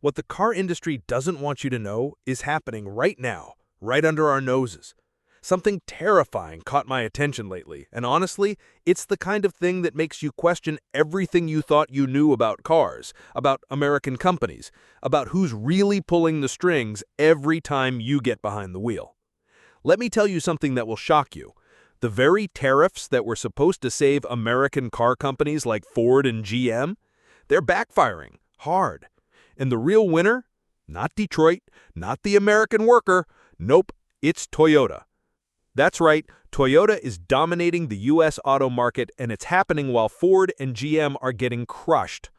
What the car industry doesn't want you to know is happening right now, right under our noses. Something terrifying caught my attention lately, and honestly, it's the kind of thing that makes you question everything you thought you knew about cars, about American companies, about who's really pulling the strings every time you get behind the wheel. Let me tell you something that will shock you. The very tariffs that were supposed to save American car companies like Ford and GM, they're backfiring hard. And the real winner? Not Detroit, not the American worker. Nope, it's Toyota. That's right, Toyota is dominating the U.S. auto market, and it's happening while Ford and GM are getting crushed.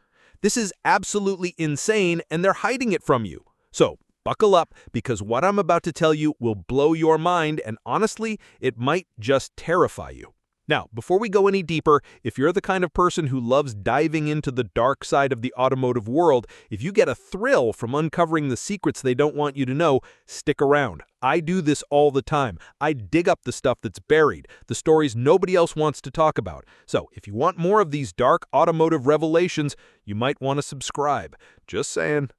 This is absolutely insane, and they're hiding it from you. So, buckle up, because what I'm about to tell you will blow your mind, and honestly, it might just terrify you. Now, before we go any deeper, if you're the kind of person who loves diving into the dark side of the automotive world, if you get a thrill from uncovering the secrets they don't want you to know, stick around. I do this all the time. I dig up the stuff that's buried, the stories nobody else wants to talk about. So, if you want more of these dark automotive revelations, you might want to subscribe. Just saying.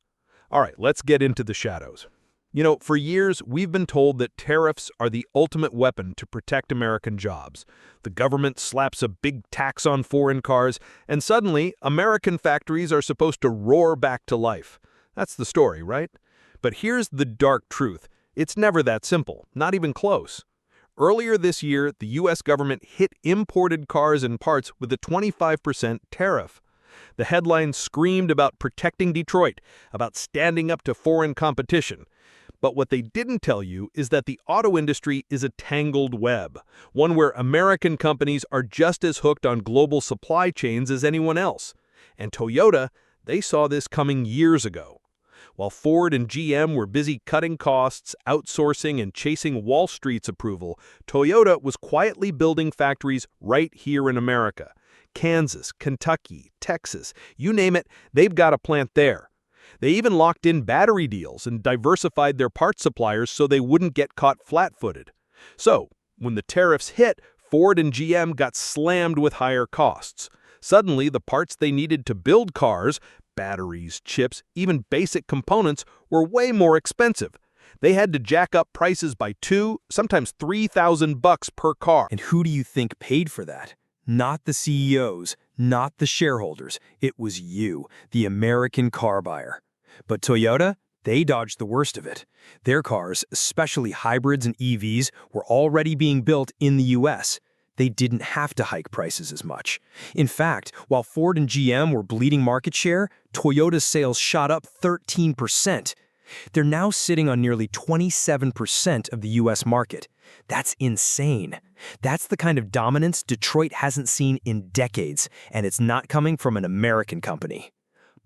All right, let's get into the shadows. You know, for years, we've been told that tariffs are the ultimate weapon to protect American jobs. The government slaps a big tax on foreign cars, and suddenly, American factories are supposed to roar back to life. That's the story, right? But here's the dark truth. It's never that simple, not even close. Earlier this year, the U.S. government hit imported cars and parts with a 25% tariff. The headlines screamed about protecting Detroit, about standing up to foreign competition. But what they didn't tell you is that the auto industry is a tangled web, one where American companies are just as hooked on global supply chains as anyone else. And Toyota, they saw this coming years ago. While Ford and GM were busy cutting costs, outsourcing, and chasing Wall Street's approval, Toyota was quietly building factories right here in America. Kansas, Kentucky, Texas, you name it, they've got a plant there. They even locked in battery deals and diversified their parts suppliers so they wouldn't get caught flat-footed. So, when the tariffs hit, Ford and GM got slammed with higher costs. Suddenly, the parts they needed to build cars, batteries, chips, even basic components, were way more expensive. They had to jack up prices by $2,000, sometimes $3,000 per car. And who do you think paid for that? Not the CEOs, not the shareholders. It was you, the American car buyer. But Toyota, they dodged the worst of it. Their cars, especially hybrids and EVs, were already being built in the US. They didn't have to hike prices as much. In fact, while Ford and GM were bleeding market share, Toyota's sales shot up 13%. They're now sitting on nearly 27% of the US market. That's insane. That's the kind of dominance Detroit hasn't seen in decades, and it's not coming from an American company.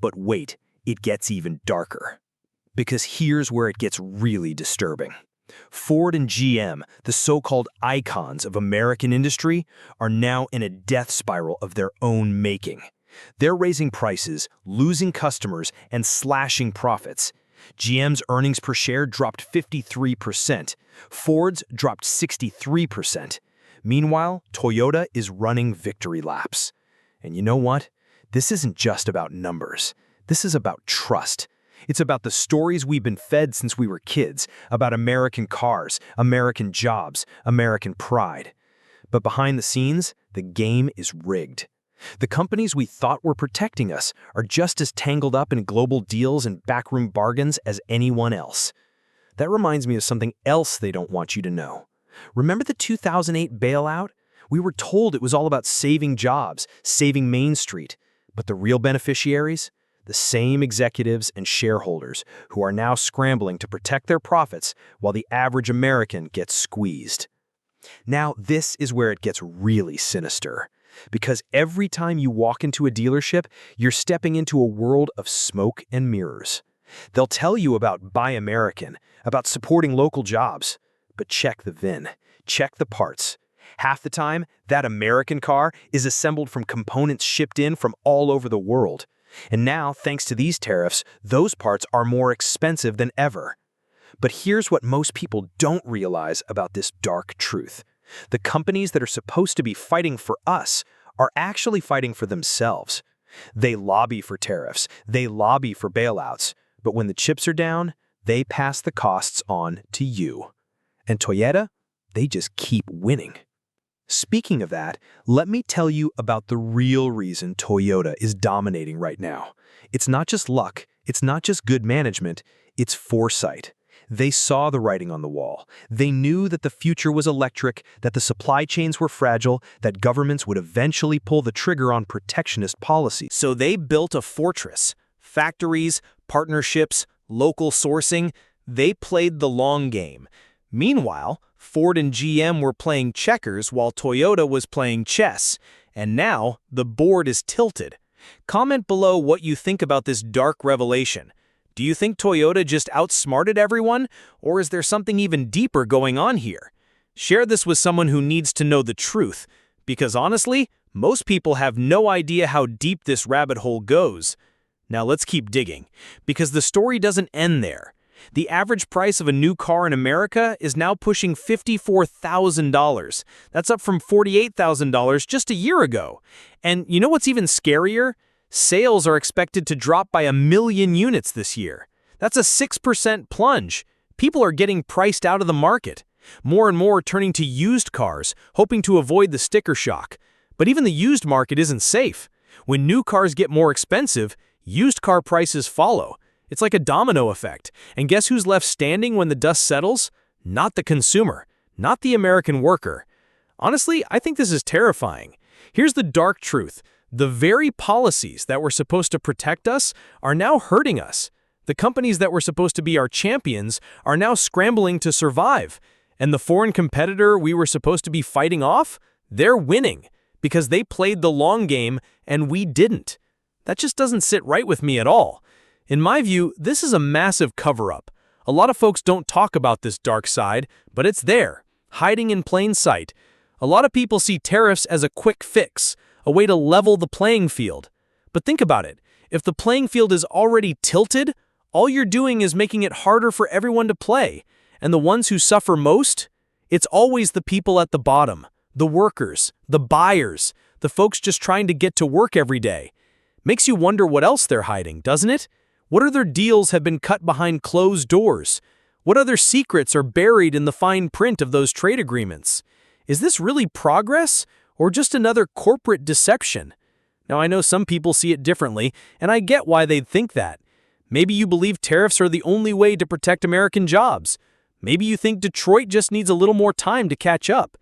But wait, it gets even darker. Because here's where it gets really disturbing. Ford and GM, the so-called icons of American industry, are now in a death spiral of their own making. They're raising prices, losing customers, and slashing profits. GM's earnings per share dropped 53%. Ford's dropped 63%. Meanwhile, Toyota is running victory laps. And you know what? This isn't just about numbers. This is about trust. It's about the stories we've been fed since we were kids, about American cars, American jobs, American pride. But behind the scenes, the game is rigged. The companies we thought were protecting us are just as tangled up in global deals and backroom bargains as anyone else. That reminds me of something else they don't want you to know. Remember the 2008 bailout? We were told it was all about saving jobs, saving Main Street. But the real beneficiaries? The same executives and shareholders who are now scrambling to protect their profits while the average American gets squeezed. Now, this is where it gets really sinister. Because every time you walk into a dealership, you're stepping into a world of smoke and mirrors. They'll tell you about Buy American, about supporting local jobs. But check the VIN, check the parts. Half the time, that American car is assembled from components shipped in from all over the world. And now, thanks to these tariffs, those parts are more expensive than ever. But here's what most people don't realize about this dark truth. The companies that are supposed to be fighting for us are actually fighting for themselves. They lobby for tariffs, they lobby for bailouts, But when the chips are down, they pass the costs on to you. And Toyota, they just keep winning. Speaking of that, let me tell you about the real reason Toyota is dominating right now. It's not just luck, it's not just good management, it's foresight. They saw the writing on the wall. They knew that the future was electric, that the supply chains were fragile, that governments would eventually pull the trigger on protectionist policies. So they built a fortress. Factories, partnerships, local sourcing, they played the long game. Meanwhile, Ford and GM were playing checkers while Toyota was playing chess. And now, the board is tilted. Comment below what you think about this dark revelation. Do you think Toyota just outsmarted everyone, or is there something even deeper going on here? Share this with someone who needs to know the truth, because honestly, most people have no idea how deep this rabbit hole goes. Now let's keep digging, because the story doesn't end there. The average price of a new car in America is now pushing $54,000. That's up from $48,000 just a year ago. And you know what's even scarier? Sales are expected to drop by 1 million units this year. That's a 6% plunge. People are getting priced out of the market. More and more turning to used cars, hoping to avoid the sticker shock. But even the used market isn't safe. When new cars get more expensive, used car prices follow. It's like a domino effect. And guess who's left standing when the dust settles? Not the consumer, not the American worker. Honestly, I think this is terrifying. Here's the dark truth. The very policies that were supposed to protect us are now hurting us. The companies that were supposed to be our champions are now scrambling to survive. And the foreign competitor we were supposed to be fighting off, they're winning because they played the long game and we didn't. That just doesn't sit right with me at all. In my view, this is a massive cover-up. A lot of folks don't talk about this dark side, but it's there, hiding in plain sight. A lot of people see tariffs as a quick fix, a way to level the playing field. But think about it. If the playing field is already tilted, all you're doing is making it harder for everyone to play. And the ones who suffer most? It's always the people at the bottom, the workers, the buyers, the folks just trying to get to work every day. Makes you wonder what else they're hiding, doesn't it? What other deals have been cut behind closed doors? What other secrets are buried in the fine print of those trade agreements? Is this really progress, or just another corporate deception? Now, I know some people see it differently, and I get why they'd think that. Maybe you believe tariffs are the only way to protect American jobs. Maybe you think Detroit just needs a little more time to catch up.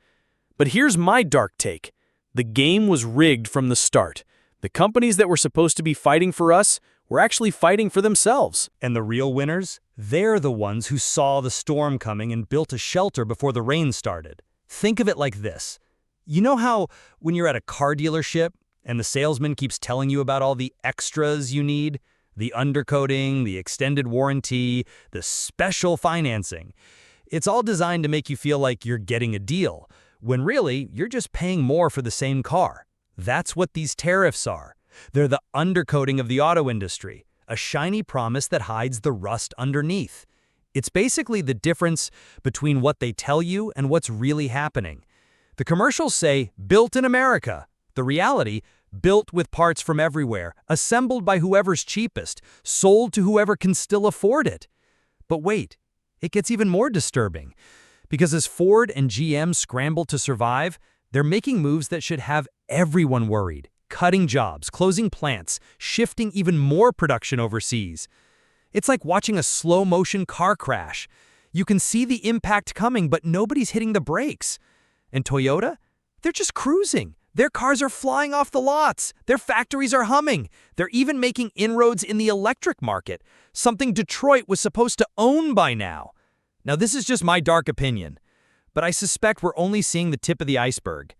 But here's my dark take. The game was rigged from the start. The companies that were supposed to be fighting for us were actually fighting for themselves. And the real winners? They're the ones who saw the storm coming and built a shelter before the rain started. Think of it like this. You know how when you're at a car dealership and the salesman keeps telling you about all the extras you need? The undercoating, the extended warranty, the special financing. It's all designed to make you feel like you're getting a deal, when really you're just paying more for the same car. That's what these tariffs are. They're the undercoating of the auto industry, a shiny promise that hides the rust underneath. It's basically the difference between what they tell you and what's really happening. The commercials say, "Built in America." The reality, built with parts from everywhere, assembled by whoever's cheapest, sold to whoever can still afford it. But wait, it gets even more disturbing. Because as Ford and GM scramble to survive, they're making moves that should have everyone worried. Cutting jobs, closing plants, shifting even more production overseas. It's like watching a slow-motion car crash. You can see the impact coming, but nobody's hitting the brakes. And Toyota? They're just cruising. Their cars are flying off the lots. Their factories are humming. They're even making inroads in the electric market, something Detroit was supposed to own by now. Now, this is just my dark opinion, but I suspect we're only seeing the tip of the iceberg.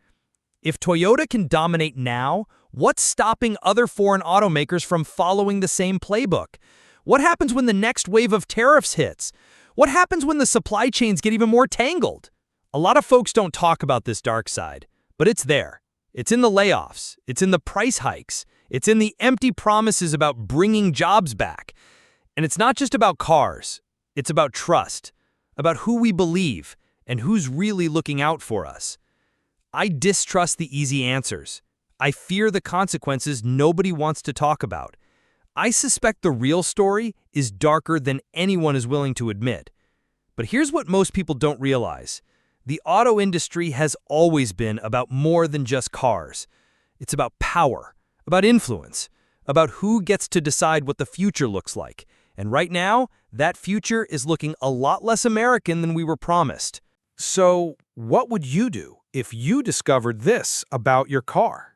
If Toyota can dominate now, what's stopping other foreign automakers from following the same playbook? What happens when the next wave of tariffs hits? What happens when the supply chains get even more tangled? A lot of folks don't talk about this dark side, but it's there. It's in the layoffs. It's in the price hikes. It's in the empty promises about bringing jobs back. And it's not just about cars. It's about trust, about who we believe, and who's really looking out for us. I distrust the easy answers. I fear the consequences nobody wants to talk about. I suspect the real story is darker than anyone is willing to admit. But here's what most people don't realize. The auto industry has always been about more than just cars. It's about power, about influence, about who gets to decide what the future looks like. And right now, that future is looking a lot less American than we were promised. So, what would you do if you discovered this about your car?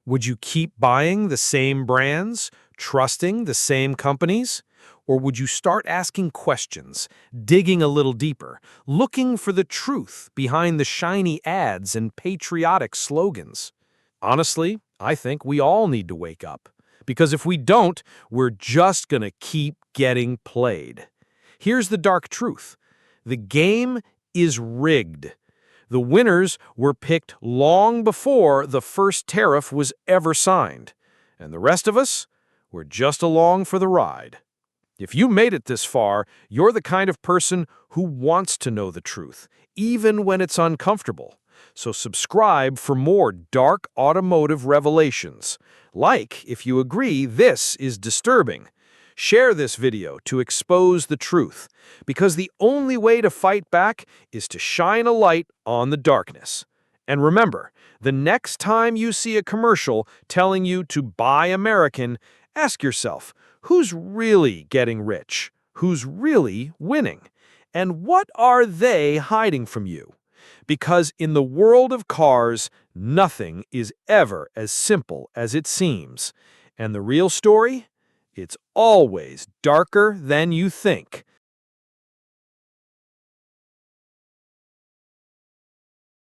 Would you keep buying the same brands, trusting the same companies? Or would you start asking questions, digging a little deeper, looking for the truth behind the shiny ads and patriotic slogans? Honestly, I think we all need to wake up. Because if we don't, we're just going to keep getting played. Here's the dark truth. The game is rigged. The winners were picked long before the first tariff was ever signed. And the rest of us, we're just along for the ride. If you made it this far, you're the kind of person who wants to know the truth, even when it's uncomfortable. So subscribe for more dark automotive revelations. Like if you agree this is disturbing. Share this video to expose the truth, because the only way to fight back is to shine a light on the darkness. And remember, the next time you see a commercial telling you to buy American, ask yourself, who's really getting rich? Who's really winning? And what are they hiding from you? Because in the world of cars, nothing is ever as simple as it seems. And the real story? It's always darker than you think.